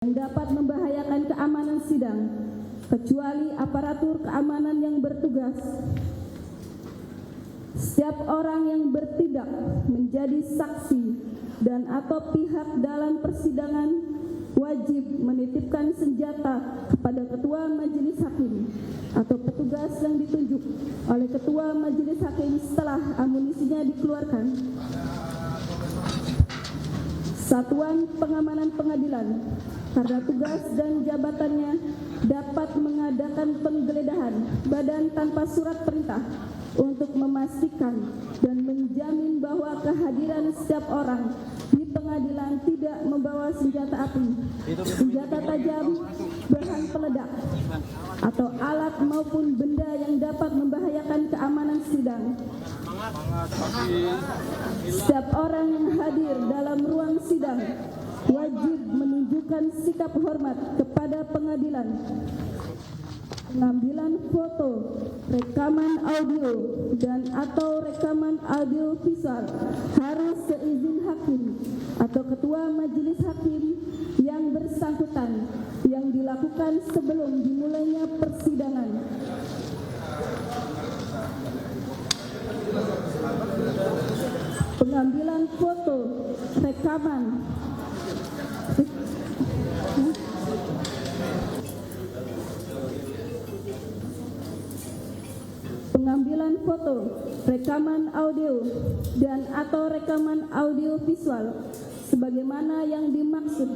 yang dapat membahayakan keamanan sidang, kecuali aparatur keamanan yang bertugas. Setiap orang yang bertindak menjadi saksi dan atau pihak dalam persidangan wajib menitipkan senjata kepada ketua majelis hakim atau petugas yang ditunjuk oleh ketua majelis hakim setelah amunisinya dikeluarkan. Satuan pengamanan pengadilan karena tugas dan jabatannya dapat mengadakan penggeledahan badan tanpa surat perintah untuk memastikan dan menjamin bahwa kehadiran setiap orang di pengadilan tidak membawa senjata api, senjata tajam, bahan peledak, atau alat maupun benda yang dapat membahayakan keamanan sidang. Setiap orang yang hadir dalam ruang sidang wajib menunjukkan sikap hormat kepada pengadilan. Pengambilan foto, rekaman audio, dan atau rekaman audio visual harus seizin hakim atau ketua majelis hakim yang bersangkutan yang dilakukan sebelum dimulainya persidangan. Pengambilan foto, rekaman, pengambilan foto, rekaman audio, dan atau rekaman audio visual sebagaimana yang dimaksud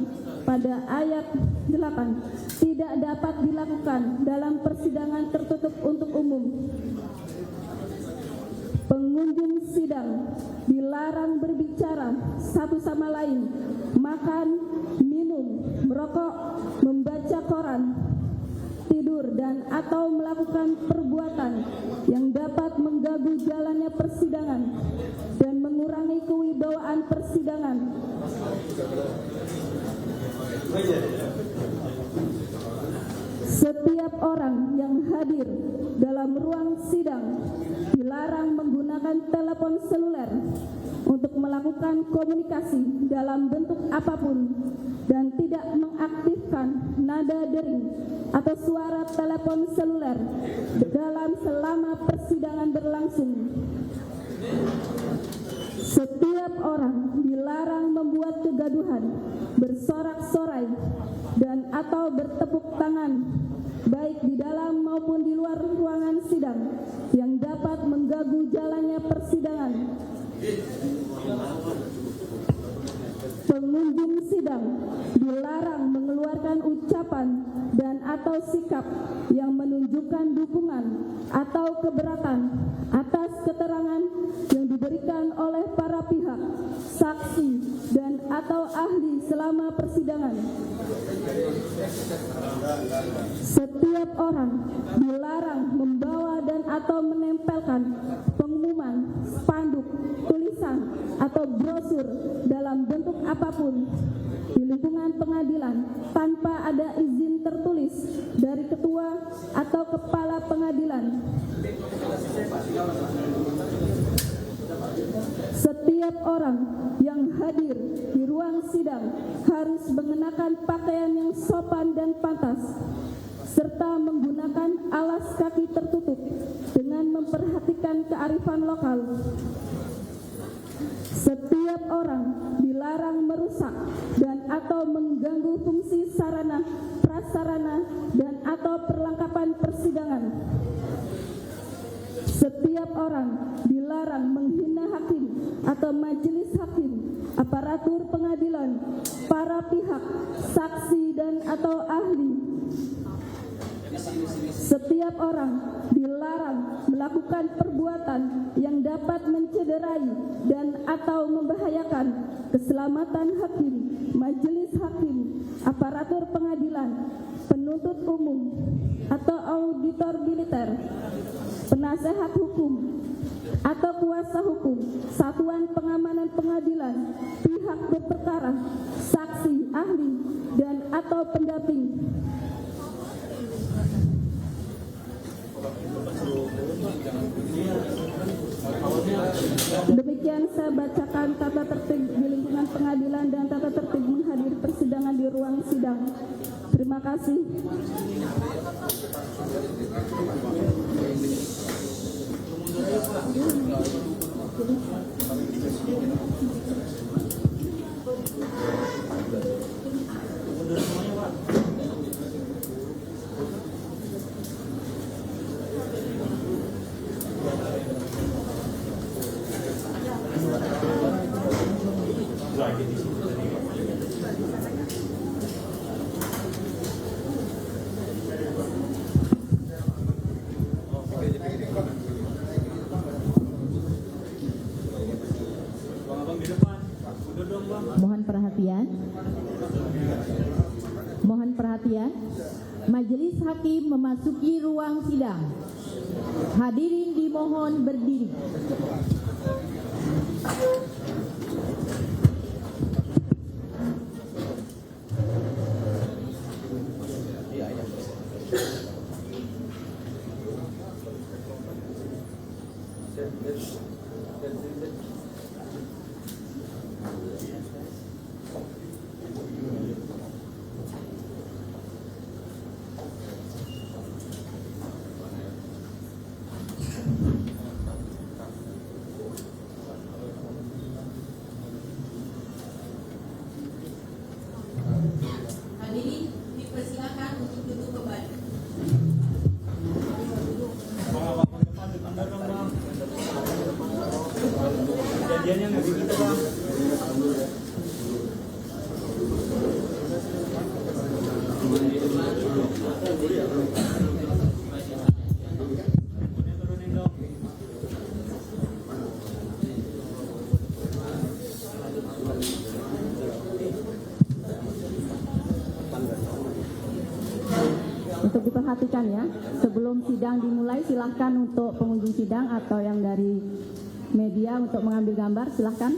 pada ayat 8 tidak dapat dilakukan dalam persidangan tertutup untuk umum. Pengunjung sidang dilarang berbicara satu sama lain, makan, minum, merokok, membaca koran, tidur, dan atau melakukan perbuatan yang dapat mengganggu jalannya persidangan dan mengurangi kewibawaan persidangan. Setiap orang yang hadir dalam ruang sidang dilarang menggunakan telepon seluler untuk melakukan komunikasi dalam bentuk apapun dan tidak mengaktifkan nada dering atau suara telepon seluler dalam selama persidangan berlangsung. Setiap orang dilarang membuat kegaduhan, bersorak-sorai, dan atau bertepuk tangan baik di dalam maupun di luar ruangan sidang yang dapat mengganggu jalannya persidangan. Pengunjung sidang dilarang mengeluarkan ucapan dan atau sikap yang menunjukkan dukungan atau keberatan atas keterangan yang diberikan oleh para pihak, saksi, dan atau ahli selama persidangan. Setiap orang dilarang membawa dan atau menempelkan pengumuman, spanduk, tulisan, atau brosur dalam bentuk apapun di lingkungan pengadilan tanpa ada izin tertulis dari ketua atau kepala pengadilan. Setiap orang yang hadir di ruang sidang harus mengenakan pakaian yang sopan dan pantas, serta menggunakan alas kaki tertutup dengan memperhatikan kearifan lokal. Setiap orang dilarang merusak dan atau mengganggu fungsi sarana, prasarana, dan atau perlengkapan persidangan. Setiap orang dilarang menghina hakim atau majelis hakim, aparatur pengadilan, para pihak, saksi, dan atau ahli. Setiap orang dilarang melakukan perbuatan yang dapat mencederai dan atau membahayakan keselamatan hakim, majelis hakim, aparatur pengadilan, penuntut umum, atau auditor militer, penasehat hukum, atau kuasa hukum, satuan pengamanan pengadilan, pihak berperkara, saksi, ahli, dan atau pendamping. Demikian saya bacakan tata tertib di lingkungan pengadilan dan tata tertib menghadiri persidangan di ruang sidang. Terima kasih. Mohon perhatian. Majelis Hakim memasuki ruang sidang. Hadirin dimohon berdiri. Hadirin dipersilakan untuk duduk kembali. Kejadiannya nggak begitu, Bang. Untuk diperhatikan ya, sebelum sidang dimulai silahkan untuk pengunjung sidang atau yang dari media untuk mengambil gambar, silahkan.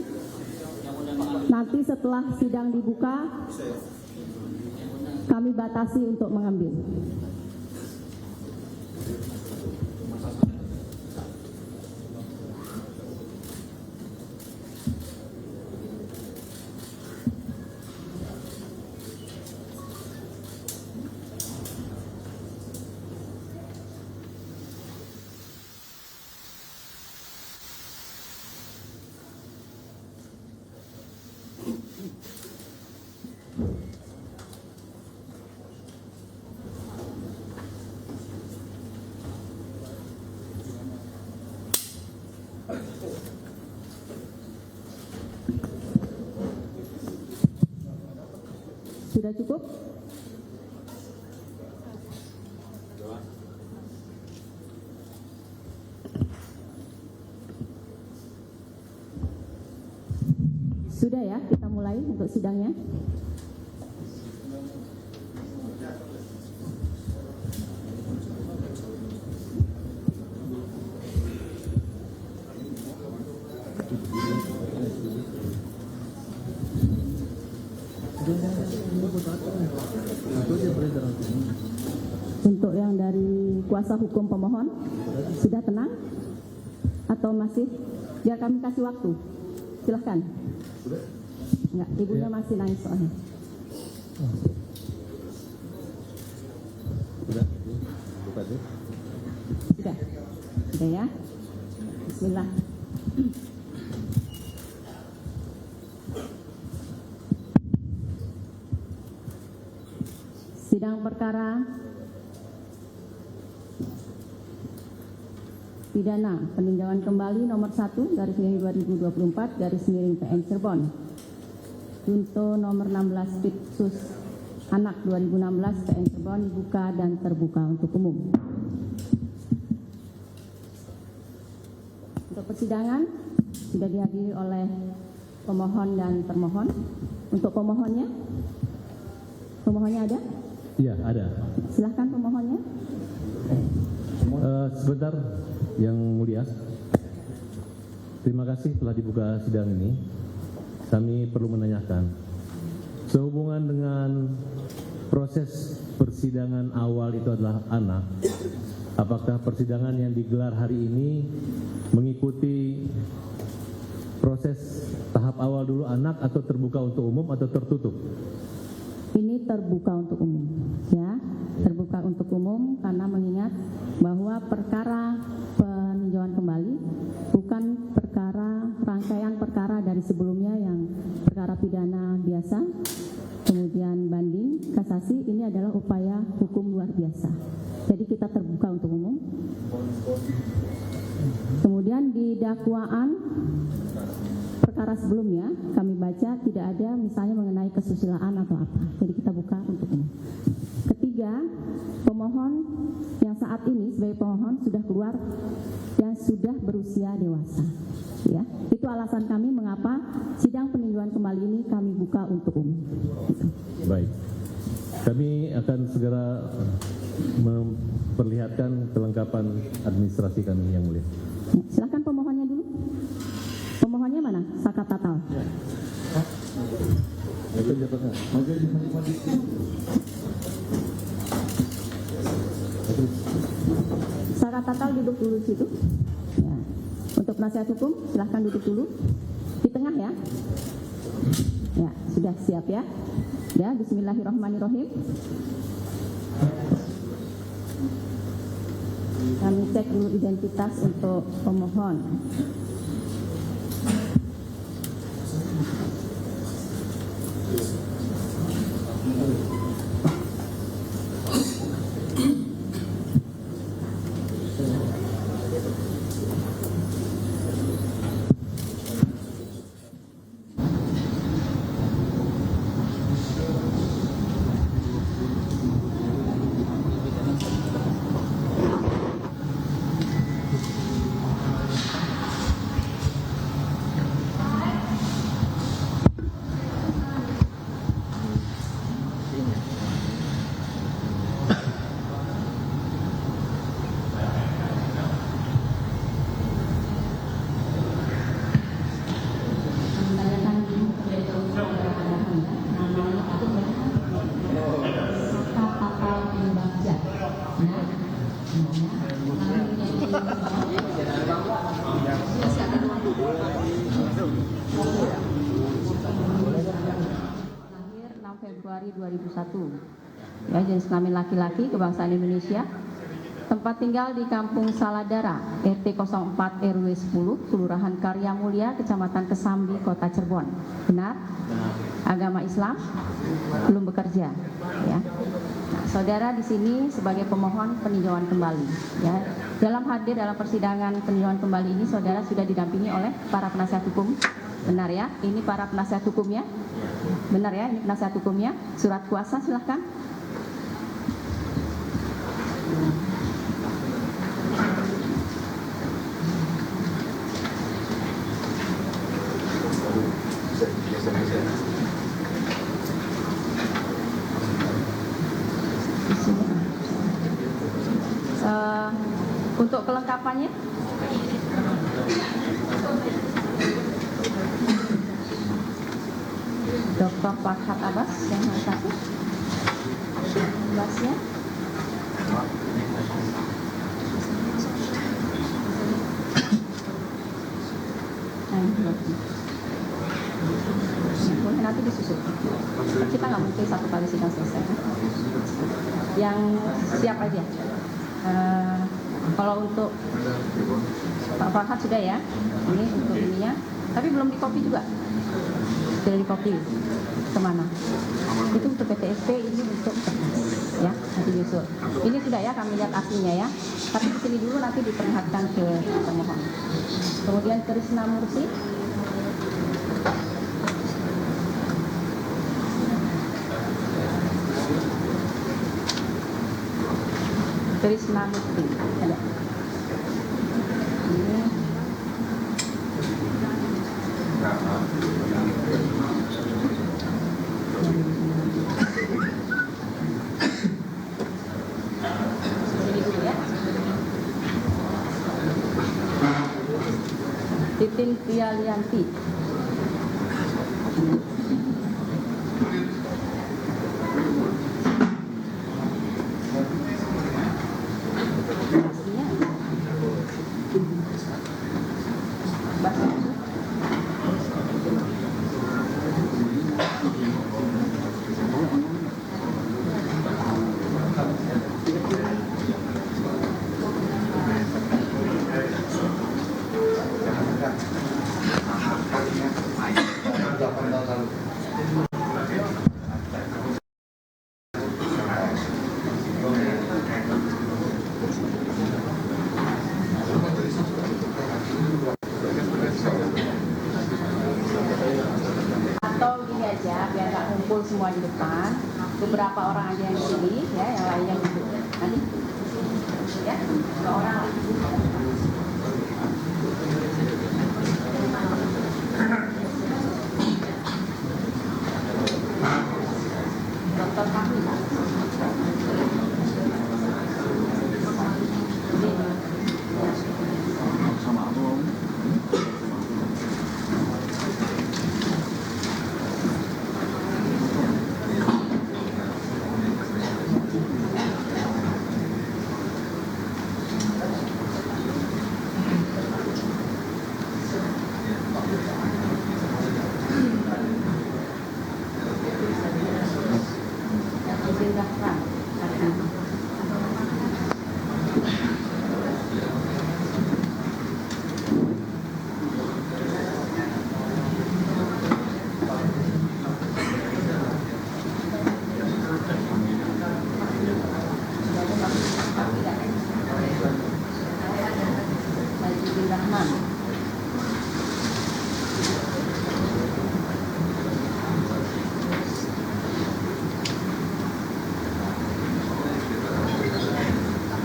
Nanti setelah sidang dibuka, kami batasi untuk mengambil. Sudah cukup? Sudah ya, kita mulai untuk sidangnya. Untuk yang dari kuasa hukum pemohon, sudah tenang? Atau masih? Biar kami kasih waktu. Silahkan. Enggak, ibunya masih nangis soalnya. Sudah? Sudah ya? Bismillah. Sidang perkara pidana peninjauan kembali nomor 1 garis miring 2024 garis miring PN Cirebon junto nomor 16 Pitsus Anak 2016 PN Cirebon dibuka dan terbuka untuk umum. Untuk persidangan sudah dihadiri oleh pemohon dan termohon. Untuk pemohonnya ada? Iya, ada. Silahkan pemohonnya. Sebentar, Yang Mulia. Terima kasih telah dibuka sidang ini. Kami perlu menanyakan, sehubungan dengan proses persidangan awal itu adalah anak, apakah persidangan yang digelar hari ini mengikuti proses tahap awal dulu anak atau terbuka untuk umum atau tertutup? Ini terbuka untuk umum, ya, terbuka untuk umum karena mengingat bahwa perkara peninjauan kembali bukan perkara rangkaian perkara dari sebelumnya yang perkara pidana biasa, kemudian banding, kasasi, ini adalah upaya hukum luar biasa. Jadi kita terbuka untuk umum. Kemudian di dakwaan perkara sebelumnya kami baca tidak ada misalnya mengenai kesusilaan atau apa. Jadi kita buka untuk umum. Ketiga, pemohon yang saat ini sebagai pemohon sudah keluar dan sudah berusia dewasa. Ya, itu alasan kami mengapa sidang peninjauan kembali ini kami buka untuk umum. Gitu. Baik, kami akan segera memperlihatkan kelengkapan administrasi kami yang mulia. Ya, silakan pemohonnya dulu. Pemohonnya mana? Saka Tatal. Saka Tatal duduk dulu di situ. Ya. Untuk penasihat hukum silahkan duduk dulu di tengah ya. Ya, sudah siap ya. Ya, bismillahirrahmanirrahim. Kami cek dulu identitas untuk pemohon. Lahir 6 Februari 2001. Ya, jenis kelamin laki-laki, kebangsaan Indonesia. Tempat tinggal di Kampung Saladara, RT 04 RW 10, Kelurahan Karya Mulia, Kecamatan Kesambi, Kota Cirebon. Benar? Agama Islam, belum bekerja. Ya. Nah, saudara di sini sebagai pemohon peninjauan kembali. Ya. Dalam hadir dalam persidangan peninjauan kembali ini, saudara sudah didampingi oleh para penasihat hukum. Benar ya? Ini para penasihat hukumnya. Benar ya? Ini penasihat hukumnya. Surat kuasa silahkan. Untuk kelengkapannya, Dr. Farhat Abbas yang satu, Abbasnya, boleh nanti disusul. Kita nggak mungkin satu kali sidang selesai. Yang siap aja. Kalau untuk Pak Farhat sudah ya, ini untuk ininya, tapi belum dikopi juga. Sudah dikopi kemana? Itu untuk PTSP, ini untuk ya, nanti nyusul. Ini sudah ya, kami lihat aslinya ya. Tapi di sini dulu nanti diperlihatkan ke pemohon. Kemudian Krisna Mursi. Krisna Mursi. Ada. Ini. Sini dulu ya. Titin Pialianti. semua di depan. Beberapa orang aja yang di sini, ya, yang lainnya duduk. Nanti, ya, 2 orang. Dr. Fahmi.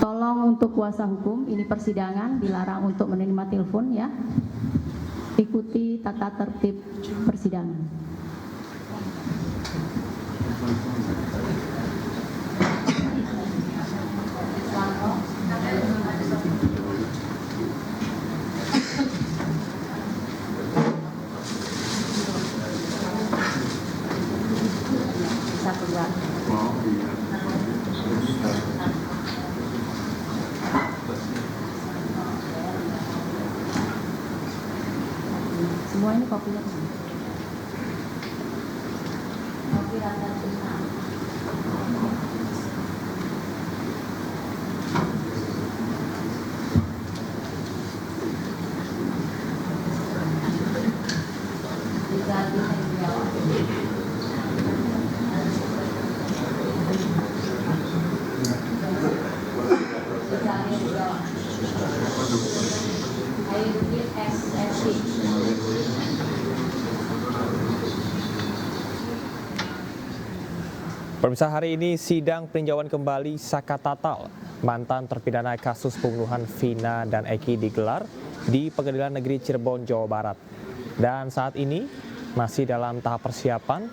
Tolong untuk kuasa hukum, ini persidangan, dilarang untuk menerima telepon ya. Ikuti tata tertib persidangan. Satu dua. Semua ini kopinya. Kopi rata semua. Pemirsa, hari ini sidang peninjauan kembali Saka Tatal, mantan terpidana kasus pembunuhan Vina dan Eki digelar di Pengadilan Negeri Cirebon, Jawa Barat. Dan saat ini masih dalam tahap persiapan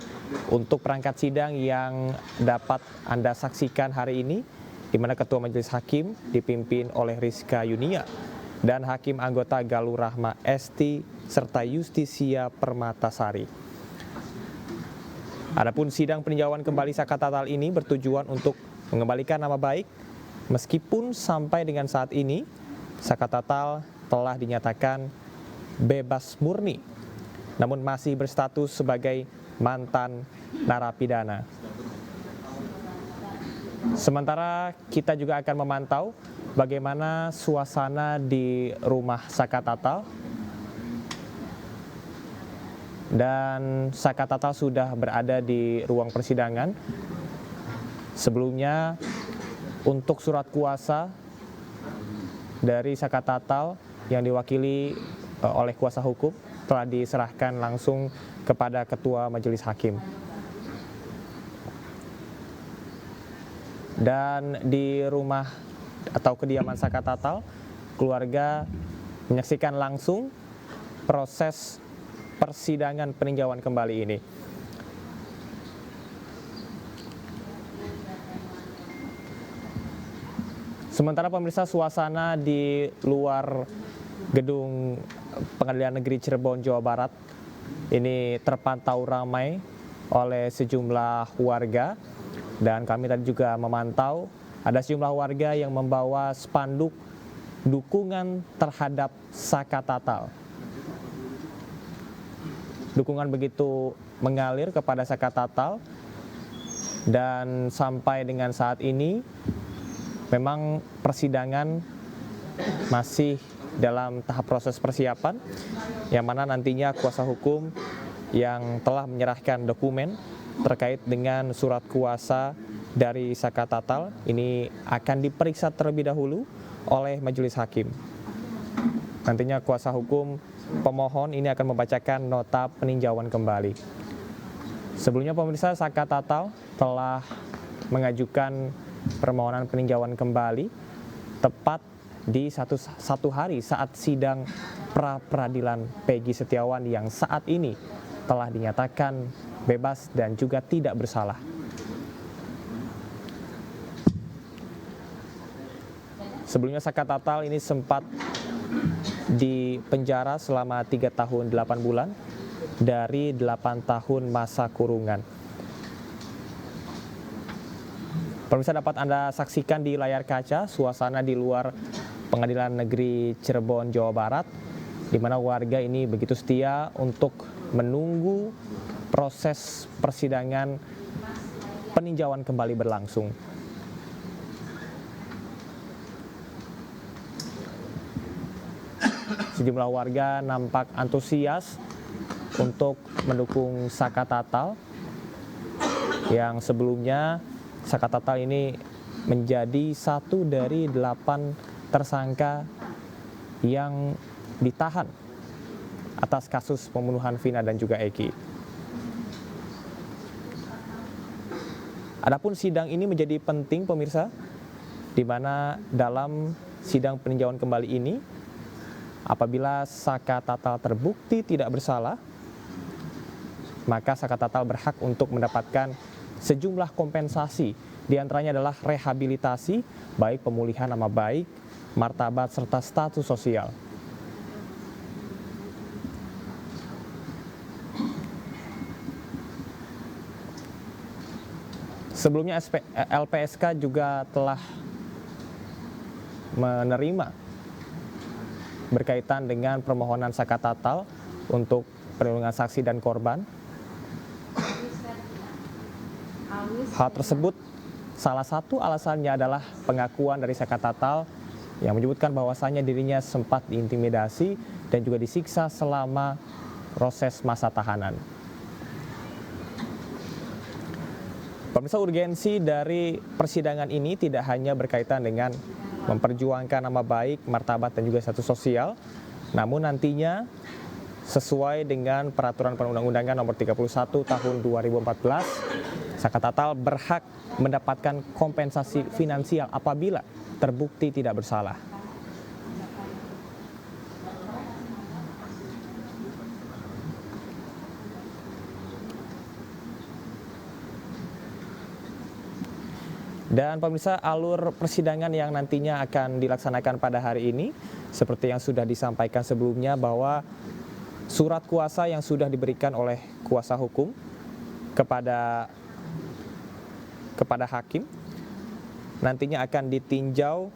untuk perangkat sidang yang dapat Anda saksikan hari ini, di mana Ketua Majelis Hakim dipimpin oleh Rizka Yunia dan Hakim anggota Galur Rahma Esti serta Justisia Permatasari. Adapun sidang peninjauan kembali Saka Tatal ini bertujuan untuk mengembalikan nama baik, meskipun sampai dengan saat ini Saka Tatal telah dinyatakan bebas murni, namun masih berstatus sebagai mantan narapidana. Sementara kita juga akan memantau bagaimana suasana di rumah Saka Tatal. Dan Saka Tatal sudah berada di ruang persidangan. Sebelumnya untuk surat kuasa dari Saka Tatal yang diwakili oleh kuasa hukum telah diserahkan langsung kepada Ketua Majelis Hakim. Dan di rumah atau kediaman Saka Tatal, keluarga menyaksikan langsung proses persidangan peninjauan kembali ini. Sementara pemirsa, suasana di luar gedung Pengadilan Negeri Cirebon, Jawa Barat ini terpantau ramai oleh sejumlah warga, dan kami tadi juga memantau ada sejumlah warga yang membawa spanduk dukungan terhadap Saka Tatal. Dukungan begitu mengalir kepada Saka Tatal, dan sampai dengan saat ini memang persidangan masih dalam tahap proses persiapan, yang mana nantinya kuasa hukum yang telah menyerahkan dokumen terkait dengan surat kuasa dari Saka Tatal ini akan diperiksa terlebih dahulu oleh Majelis Hakim. Nantinya kuasa hukum pemohon ini akan membacakan nota peninjauan kembali. Sebelumnya pemirsa, Saka Tatal telah mengajukan permohonan peninjauan kembali tepat di satu hari saat sidang pra-peradilan Peggy Setiawan yang saat ini telah dinyatakan bebas dan juga tidak bersalah. Sebelumnya Saka Tatal ini sempat dipenjara selama 3 tahun 8 bulan dari 8 tahun masa kurungan. Pemirsa, dapat Anda saksikan di layar kaca suasana di luar Pengadilan Negeri Cirebon, Jawa Barat, di mana warga ini begitu setia untuk menunggu proses persidangan peninjauan kembali berlangsung. Sejumlah warga nampak antusias untuk mendukung Saka Tatal yang sebelumnya Saka Tatal ini menjadi satu dari 8 tersangka yang ditahan atas kasus pembunuhan Vina dan juga Eki. Adapun sidang ini menjadi penting pemirsa, di mana dalam sidang peninjauan kembali ini apabila Saka Tatal terbukti tidak bersalah, maka Saka Tatal berhak untuk mendapatkan sejumlah kompensasi, diantaranya adalah rehabilitasi, baik pemulihan nama baik, martabat, serta status sosial. Sebelumnya LPSK juga telah menerima berkaitan dengan permohonan Saka Tatal untuk perlindungan saksi dan korban. Hal tersebut salah satu alasannya adalah pengakuan dari Saka Tatal yang menyebutkan bahwasannya dirinya sempat diintimidasi dan juga disiksa selama proses masa tahanan. Pemirsa, urgensi dari persidangan ini tidak hanya berkaitan dengan memperjuangkan nama baik, martabat, dan juga status sosial, namun nantinya sesuai dengan peraturan perundang-undangan nomor 31 tahun 2014, Saka Tatal berhak mendapatkan kompensasi finansial apabila terbukti tidak bersalah. Dan pemirsa, alur persidangan yang nantinya akan dilaksanakan pada hari ini, seperti yang sudah disampaikan sebelumnya bahwa surat kuasa yang sudah diberikan oleh kuasa hukum kepada hakim nantinya akan ditinjau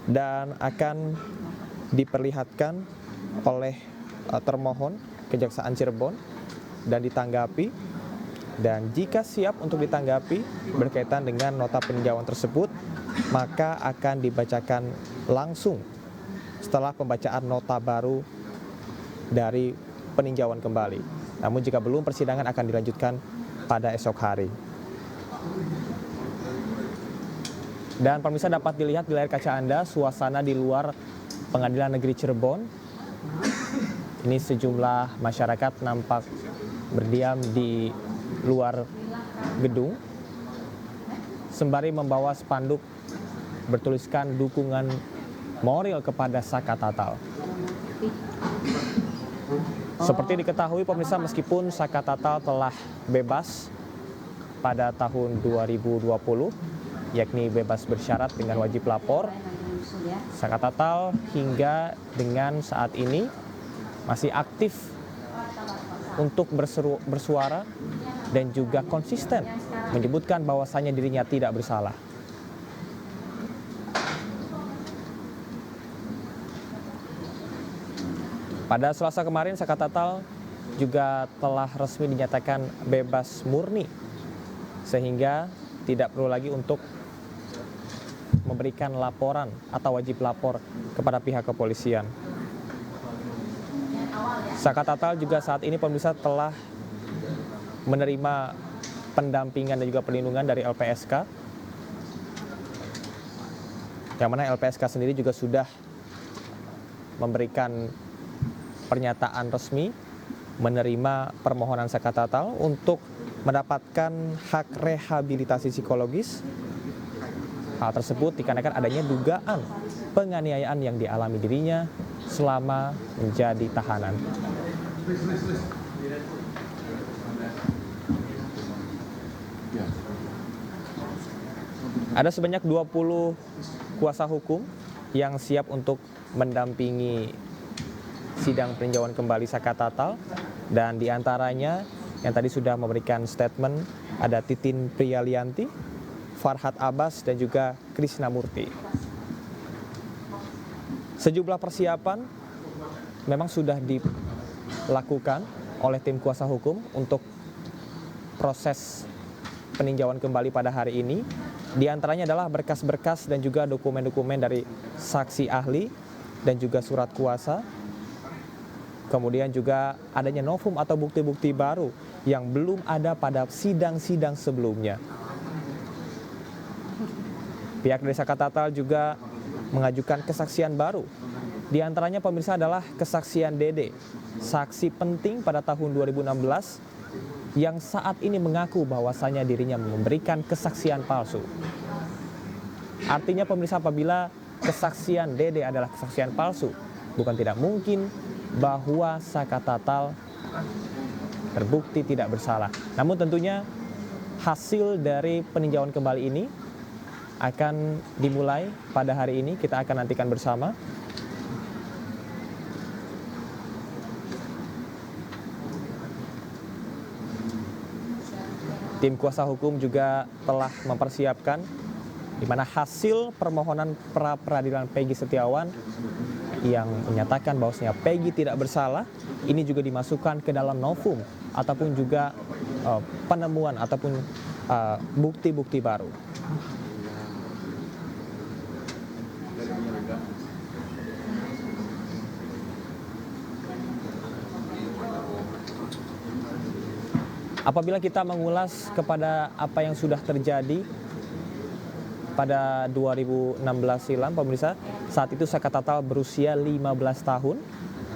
dan akan diperlihatkan oleh termohon Kejaksaan Cirebon dan ditanggapi. Dan jika siap untuk ditanggapi berkaitan dengan nota peninjauan tersebut, maka akan dibacakan langsung setelah pembacaan nota baru dari peninjauan kembali. Namun jika belum, persidangan akan dilanjutkan pada esok hari. Dan pemirsa, dapat dilihat di layar kaca Anda suasana di luar Pengadilan Negeri Cirebon. Ini sejumlah masyarakat nampak berdiam di luar gedung sembari membawa spanduk bertuliskan dukungan moral kepada Saka Tatal. Seperti diketahui pemirsa, meskipun Saka Tatal telah bebas pada tahun 2020, yakni bebas bersyarat dengan wajib lapor, Saka Tatal hingga dengan saat ini masih aktif untuk bersuara dan juga konsisten menyebutkan bahwasannya dirinya tidak bersalah. Pada Selasa kemarin, Saka Tatal juga telah resmi dinyatakan bebas murni, sehingga tidak perlu lagi untuk memberikan laporan atau wajib lapor kepada pihak kepolisian. Saka Tatal juga saat ini pemirsa telah menerima pendampingan dan juga perlindungan dari LPSK, yang mana LPSK sendiri juga sudah memberikan pernyataan resmi menerima permohonan Sakatatal untuk mendapatkan hak rehabilitasi psikologis. Hal tersebut dikarenakan adanya dugaan penganiayaan yang dialami dirinya selama menjadi tahanan. Ada sebanyak 20 kuasa hukum yang siap untuk mendampingi sidang peninjauan kembali Sakatatal, dan diantaranya yang tadi sudah memberikan statement ada Titin Priyalianti, Farhad Abbas, dan juga Krisnamurti. Sejumlah persiapan memang sudah dilakukan oleh tim kuasa hukum untuk proses peninjauan kembali pada hari ini. Di antaranya adalah berkas-berkas dan juga dokumen-dokumen dari saksi ahli dan juga surat kuasa. Kemudian juga adanya novum atau bukti-bukti baru yang belum ada pada sidang-sidang sebelumnya. Pihak dari Sakatatal juga mengajukan kesaksian baru. Di antaranya pemirsa adalah kesaksian Dede, saksi penting pada tahun 2016 yang saat ini mengaku bahwasanya dirinya memberikan kesaksian palsu. Artinya pemirsa, apabila kesaksian Dede adalah kesaksian palsu, bukan tidak mungkin bahwa Sakatatal terbukti tidak bersalah. Namun tentunya hasil dari peninjauan kembali ini akan dimulai pada hari ini, kita akan nantikan bersama. Tim kuasa hukum juga telah mempersiapkan di mana hasil permohonan pra peradilan Peggy Setiawan yang menyatakan bahwasanya Peggy tidak bersalah ini juga dimasukkan ke dalam novum ataupun juga penemuan ataupun bukti-bukti baru. Apabila kita mengulas kepada apa yang sudah terjadi pada 2016 silam, pemirsa, saat itu Sakatatal berusia 15 tahun,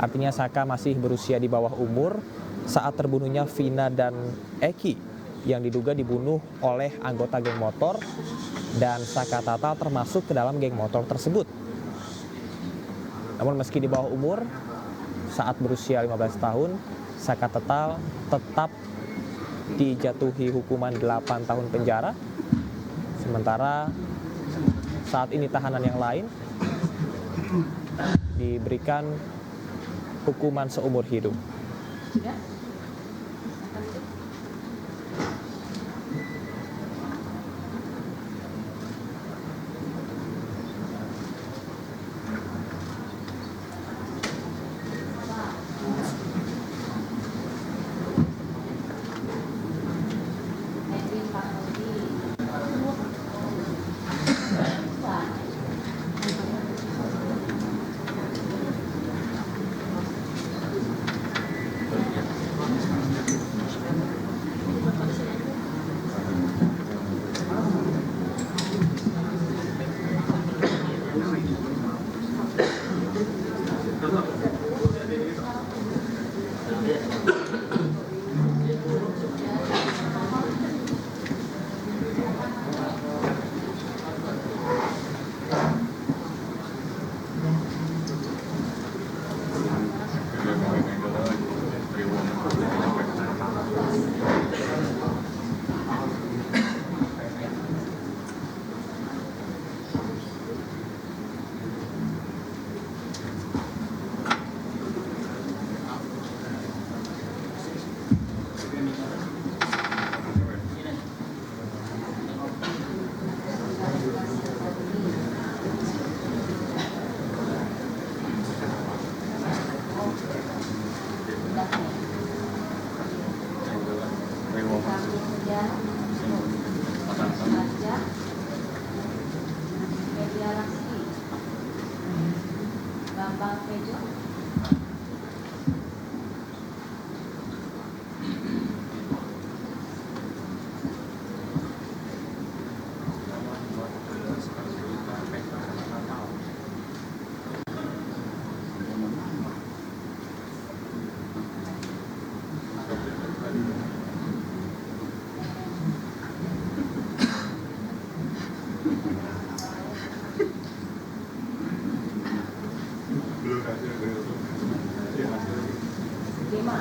artinya Saka masih berusia di bawah umur saat terbunuhnya Vina dan Eki yang diduga dibunuh oleh anggota geng motor, dan Sakatatal termasuk ke dalam geng motor tersebut. Namun meski di bawah umur, saat berusia 15 tahun, Sakatatal tetap dijatuhi hukuman 8 tahun penjara, sementara saat ini tahanan yang lain diberikan hukuman seumur hidup. Bambang Pejo.